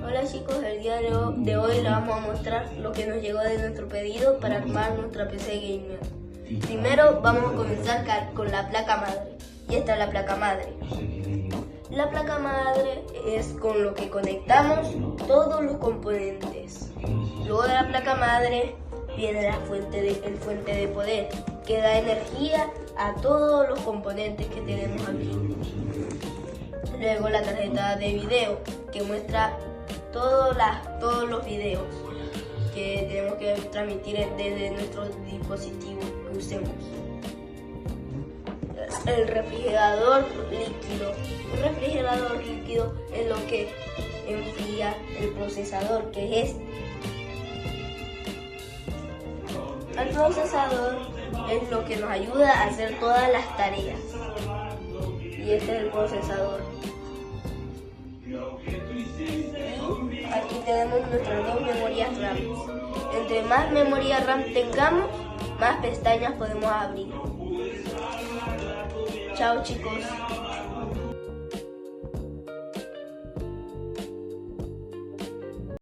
Hola chicos, el día de hoy les vamos a mostrar lo que nos llegó de nuestro pedido para armar nuestra PC gamer. Primero vamos a comenzar con la placa madre. Y esta es la placa madre. La placa madre es con lo que conectamos todos los componentes. Luego de la placa madre viene el fuente de poder, que da energía a todos los componentes que tenemos aquí. Luego la tarjeta de video, que muestra todos los videos que tenemos que transmitir desde nuestro dispositivo que usemos. El refrigerador líquido. Un refrigerador líquido es lo que enfría el procesador, que es este. El procesador es lo que nos ayuda a hacer todas las tareas. Y este es el procesador. Y aquí tenemos nuestras dos memorias RAM. Entre más memoria RAM tengamos, más pestañas podemos abrir. Chao chicos.